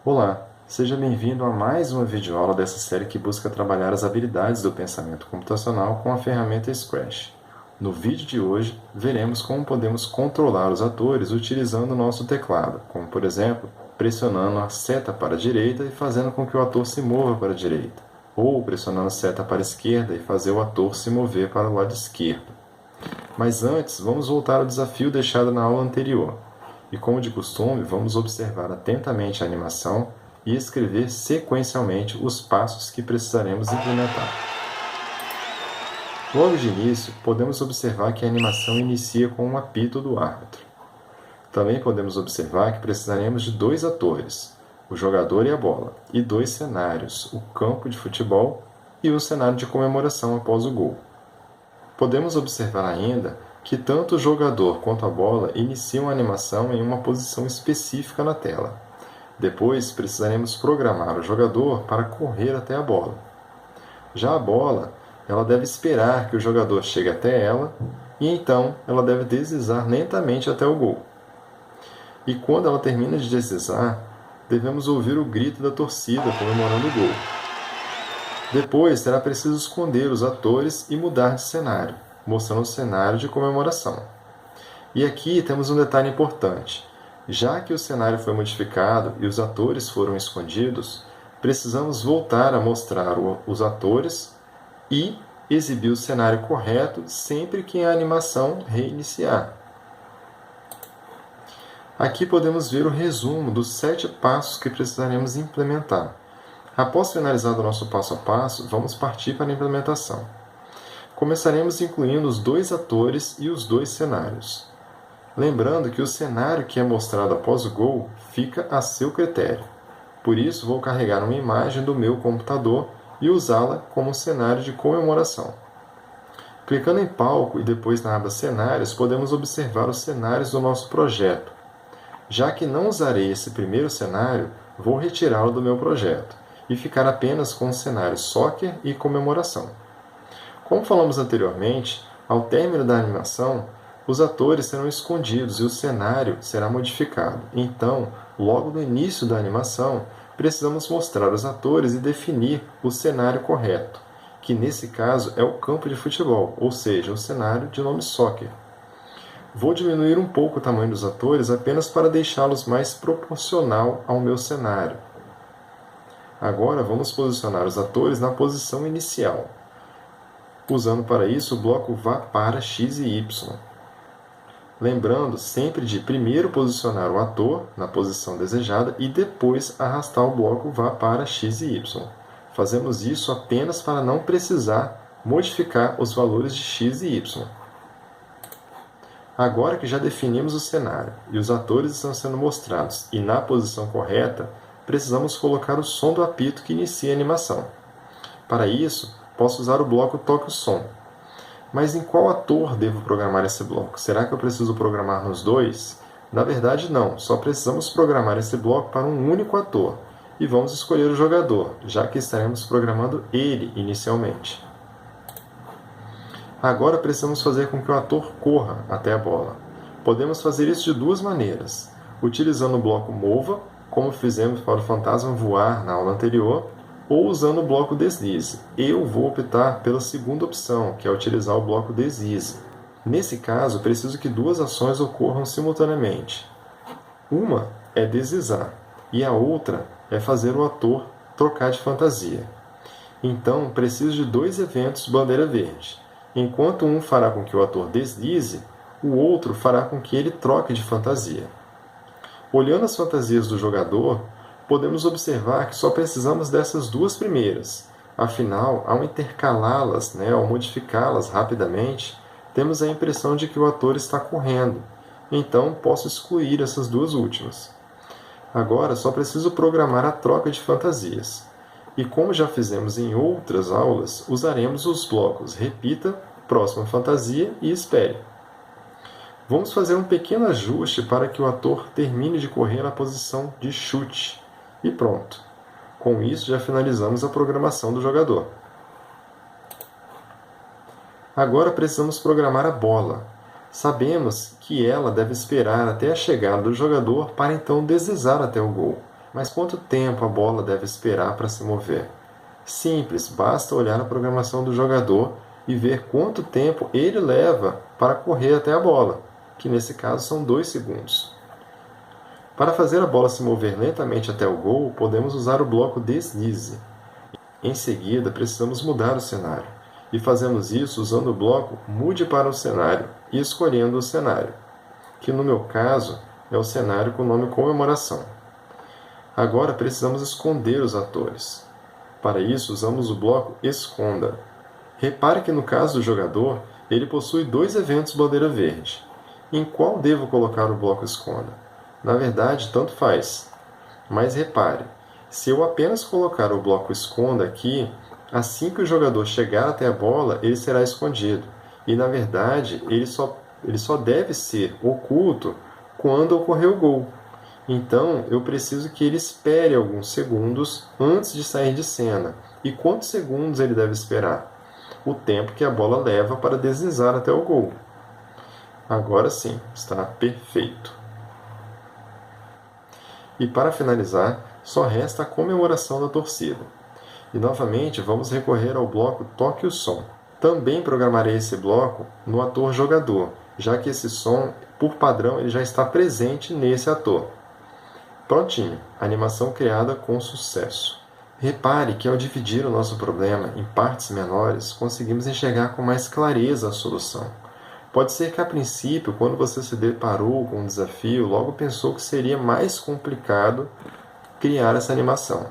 Olá, seja bem-vindo a mais uma videoaula dessa série que busca trabalhar as habilidades do pensamento computacional com a ferramenta Scratch. No vídeo de hoje, veremos como podemos controlar os atores utilizando o nosso teclado, como por exemplo, pressionando a seta para a direita e fazendo com que o ator se mova para a direita, ou pressionando a seta para a esquerda e fazer o ator se mover para o lado esquerdo. Mas antes, vamos voltar ao desafio deixado na aula anterior. E como de costume, vamos observar atentamente a animação e escrever sequencialmente os passos que precisaremos implementar. Logo de início, podemos observar que a animação inicia com um apito do árbitro. Também podemos observar que precisaremos de dois atores, o jogador e a bola, e dois cenários, o campo de futebol e o cenário de comemoração após o gol. Podemos observar ainda que tanto o jogador quanto a bola iniciam a animação em uma posição específica na tela. Depois, precisaremos programar o jogador para correr até a bola. Já a bola, ela deve esperar que o jogador chegue até ela e então ela deve deslizar lentamente até o gol. E quando ela termina de deslizar, devemos ouvir o grito da torcida comemorando o gol. Depois será preciso esconder os atores e mudar de cenário, mostrando o cenário de comemoração. E aqui temos um detalhe importante. Já que o cenário foi modificado e os atores foram escondidos, precisamos voltar a mostrar os atores e exibir o cenário correto sempre que a animação reiniciar. Aqui podemos ver o resumo dos 7 passos que precisaremos implementar. Após finalizar o nosso passo a passo, vamos partir para a implementação. Começaremos incluindo os dois atores e os dois cenários. Lembrando que o cenário que é mostrado após o gol fica a seu critério. Por isso, vou carregar uma imagem do meu computador e usá-la como cenário de comemoração. Clicando em palco e depois na aba cenários, podemos observar os cenários do nosso projeto. Já que não usarei esse primeiro cenário, vou retirá-lo do meu projeto e ficar apenas com o cenário soccer e comemoração. Como falamos anteriormente, ao término da animação, os atores serão escondidos e o cenário será modificado. Então, logo no início da animação, precisamos mostrar os atores e definir o cenário correto, que nesse caso é o campo de futebol, ou seja, o cenário de nome soccer. Vou diminuir um pouco o tamanho dos atores apenas para deixá-los mais proporcional ao meu cenário. Agora vamos posicionar os atores na posição inicial, usando para isso o bloco vá para x e y. Lembrando sempre de primeiro posicionar o ator na posição desejada e depois arrastar o bloco vá para x e y. Fazemos isso apenas para não precisar modificar os valores de x e y. Agora que já definimos o cenário e os atores estão sendo mostrados e na posição correta, precisamos colocar o som do apito que inicia a animação. Para isso, posso usar o bloco Toque o Som. Mas em qual ator devo programar esse bloco? Será que eu preciso programar nos dois? Na verdade, não. Só precisamos programar esse bloco para um único ator. E vamos escolher o jogador, já que estaremos programando ele inicialmente. Agora precisamos fazer com que o ator corra até a bola. Podemos fazer isso de duas maneiras. Utilizando o bloco Mova, como fizemos para o fantasma voar na aula anterior, ou usando o bloco Deslize. Eu vou optar pela segunda opção, que é utilizar o bloco Deslize. Nesse caso, preciso que duas ações ocorram simultaneamente. Uma é deslizar, e a outra é fazer o ator trocar de fantasia. Então, preciso de dois eventos bandeira verde. Enquanto um fará com que o ator deslize, o outro fará com que ele troque de fantasia. Olhando as fantasias do jogador, podemos observar que só precisamos dessas duas primeiras. Afinal, ao intercalá-las, ao modificá-las rapidamente, temos a impressão de que o ator está correndo. Então, posso excluir essas duas últimas. Agora, só preciso programar a troca de fantasias. E como já fizemos em outras aulas, usaremos os blocos Repita, Próxima Fantasia e Espere. Vamos fazer um pequeno ajuste para que o ator termine de correr na posição de chute. E pronto. Com isso, já finalizamos a programação do jogador. Agora precisamos programar a bola. Sabemos que ela deve esperar até a chegada do jogador para então deslizar até o gol. Mas quanto tempo a bola deve esperar para se mover? Simples, basta olhar a programação do jogador e ver quanto tempo ele leva para correr até a bola, que nesse caso são 2 segundos. Para fazer a bola se mover lentamente até o gol, podemos usar o bloco deslize. Em seguida, precisamos mudar o cenário, e fazemos isso usando o bloco mude para o cenário e escolhendo o cenário, que no meu caso é o cenário com o nome comemoração. Agora precisamos esconder os atores. Para isso, usamos o bloco esconda. Repare que no caso do jogador, ele possui 2 eventos bandeira verde. Em qual devo colocar o bloco esconda? Na verdade, tanto faz. Mas repare, se eu apenas colocar o bloco esconda aqui, assim que o jogador chegar até a bola, ele será escondido. E na verdade, ele só deve ser oculto quando ocorrer o gol. Então, eu preciso que ele espere alguns segundos antes de sair de cena. E quantos segundos ele deve esperar? O tempo que a bola leva para deslizar até o gol. Agora sim, está perfeito. E para finalizar, só resta a comemoração da torcida. E novamente vamos recorrer ao bloco Toque o Som. Também programarei esse bloco no ator jogador, já que esse som, por padrão, ele já está presente nesse ator. Prontinho, animação criada com sucesso. Repare que ao dividir o nosso problema em partes menores, conseguimos enxergar com mais clareza a solução. Pode ser que a princípio, quando você se deparou com um desafio, logo pensou que seria mais complicado criar essa animação.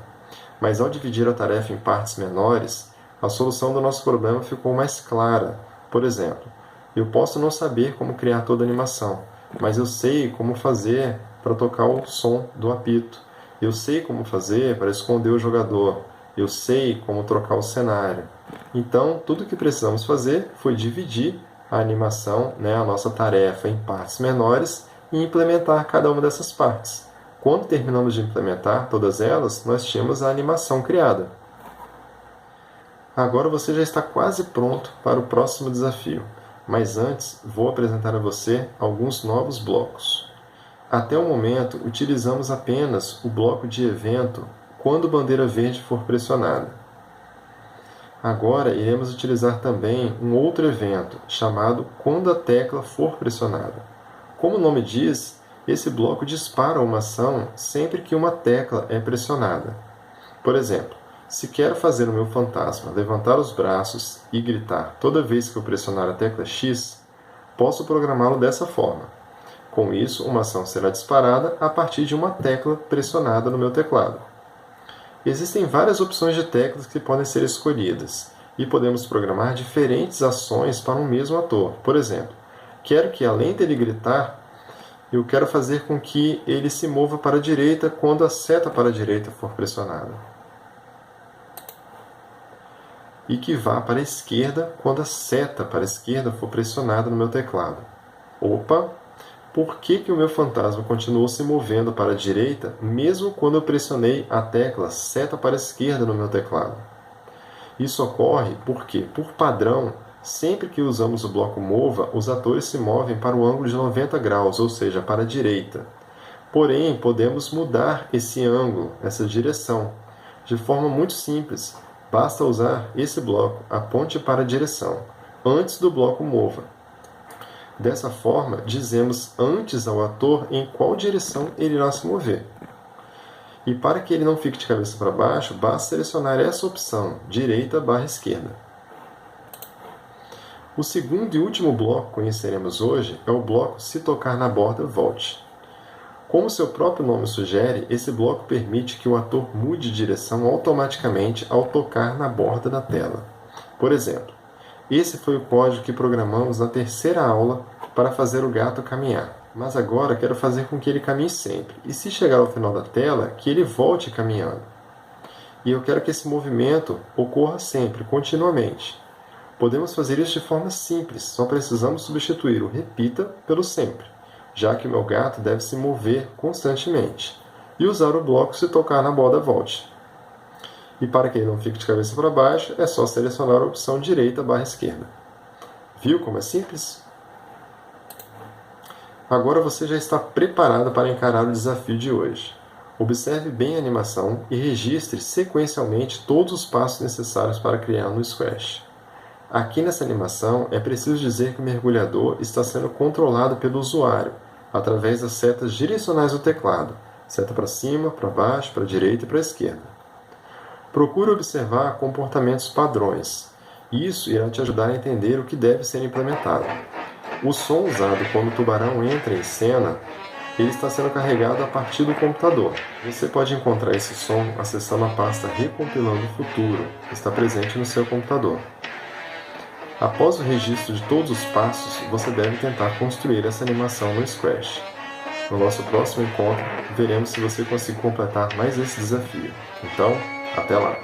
Mas ao dividir a tarefa em partes menores, a solução do nosso problema ficou mais clara. Por exemplo, eu posso não saber como criar toda a animação, mas eu sei como fazer para tocar o som do apito. Eu sei como fazer para esconder o jogador. Eu sei como trocar o cenário. Então, tudo o que precisamos fazer foi dividir a animação, a nossa tarefa, em partes menores e implementar cada uma dessas partes. Quando terminamos de implementar todas elas, nós tínhamos a animação criada. Agora você já está quase pronto para o próximo desafio, mas antes vou apresentar a você alguns novos blocos. Até o momento, utilizamos apenas o bloco de evento quando bandeira verde for pressionada. Agora iremos utilizar também um outro evento, chamado quando a tecla for pressionada. Como o nome diz, esse bloco dispara uma ação sempre que uma tecla é pressionada. Por exemplo, se quero fazer o meu fantasma levantar os braços e gritar toda vez que eu pressionar a tecla X, posso programá-lo dessa forma. Com isso, uma ação será disparada a partir de uma tecla pressionada no meu teclado. Existem várias opções de teclas que podem ser escolhidas, e podemos programar diferentes ações para um mesmo ator. Por exemplo, quero que, além dele gritar, eu quero fazer com que ele se mova para a direita quando a seta para a direita for pressionada. E que vá para a esquerda quando a seta para a esquerda for pressionada no meu teclado. Opa! Por que o meu fantasma continuou se movendo para a direita, mesmo quando eu pressionei a tecla seta para a esquerda no meu teclado? Isso ocorre porque, por padrão, sempre que usamos o bloco mova, os atores se movem para o ângulo de 90 graus, ou seja, para a direita. Porém, podemos mudar esse ângulo, essa direção, de forma muito simples. Basta usar esse bloco, aponte para a direção, antes do bloco mova. Dessa forma, dizemos antes ao ator em qual direção ele irá se mover. E para que ele não fique de cabeça para baixo, basta selecionar essa opção, direita/esquerda. O segundo e último bloco que conheceremos hoje é o bloco Se Tocar na Borda, Volte. Como seu próprio nome sugere, esse bloco permite que o ator mude de direção automaticamente ao tocar na borda da tela. Por exemplo, esse foi o código que programamos na terceira aula para fazer o gato caminhar. Mas agora quero fazer com que ele caminhe sempre. E se chegar ao final da tela, que ele volte caminhando. E eu quero que esse movimento ocorra sempre, continuamente. Podemos fazer isso de forma simples, só precisamos substituir o repita pelo sempre, já que o meu gato deve se mover constantemente. E usar o bloco Se Tocar na Borda, Volte. E para que ele não fique de cabeça para baixo, é só selecionar a opção direita/esquerda. Viu como é simples? Agora você já está preparado para encarar o desafio de hoje. Observe bem a animação e registre sequencialmente todos os passos necessários para criar no Scratch. Aqui nessa animação, é preciso dizer que o mergulhador está sendo controlado pelo usuário, através das setas direcionais do teclado, seta para cima, para baixo, para a direita e para a esquerda. Procure observar comportamentos padrões. Isso irá te ajudar a entender o que deve ser implementado. O som usado quando o tubarão entra em cena, ele está sendo carregado a partir do computador. Você pode encontrar esse som acessando a pasta Recompilando o Futuro, que está presente no seu computador. Após o registro de todos os passos, você deve tentar construir essa animação no Scratch. No nosso próximo encontro, veremos se você consegue completar mais esse desafio. Então, até lá!